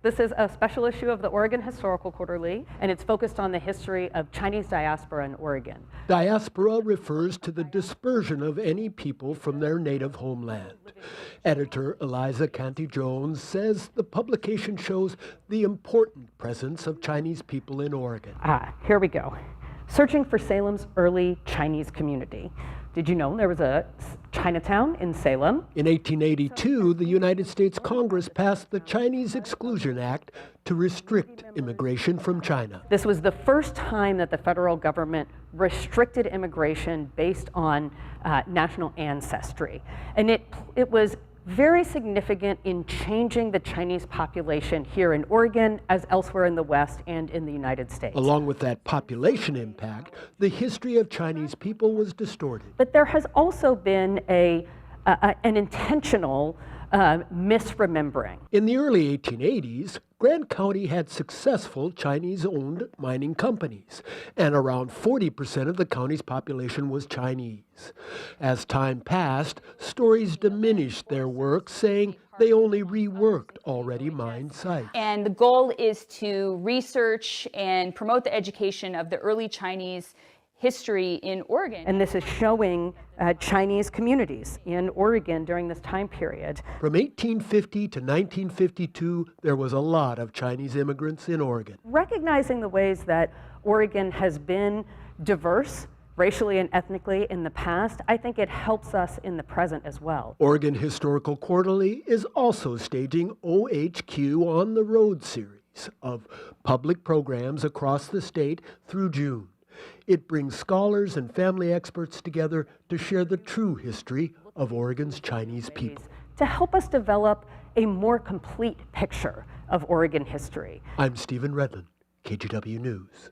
This is a special issue of the Oregon Historical Quarterly, and it's focused on the history of Chinese diaspora in Oregon. Diaspora refers to the dispersion of any people from their native homeland. Editor Eliza Canty-Jones says the publication shows the important presence of Chinese people in Oregon. Here we go. Searching for Salem's early Chinese community. Did you know there was a Chinatown in Salem? In 1882, the United States Congress passed the Chinese Exclusion Act to restrict immigration from China. This was the first time that the federal government restricted immigration based on national ancestry. And it was very significant in changing the Chinese population here in Oregon as elsewhere in the West and in the United States. Along with that population impact, the history of Chinese people was distorted. But there has also been an intentional misremembering. In the early 1880s, Grant County had successful Chinese-owned mining companies, and around 40% of the county's population was Chinese. As time passed, stories diminished their work, saying they only reworked already mined sites. And the goal is to research and promote the education of the early Chinese history in Oregon. And this is showing Chinese communities in Oregon during this time period. From 1850 to 1952, there was a lot of Chinese immigrants in Oregon. Recognizing the ways that Oregon has been diverse racially and ethnically in the past, I think it helps us in the present as well. Oregon Historical Quarterly is also staging OHQ on the Road series of public programs across the state through June. It brings scholars and family experts together to share the true history of Oregon's Chinese people. To help us develop a more complete picture of Oregon history. I'm Stephen Redlin, KGW News.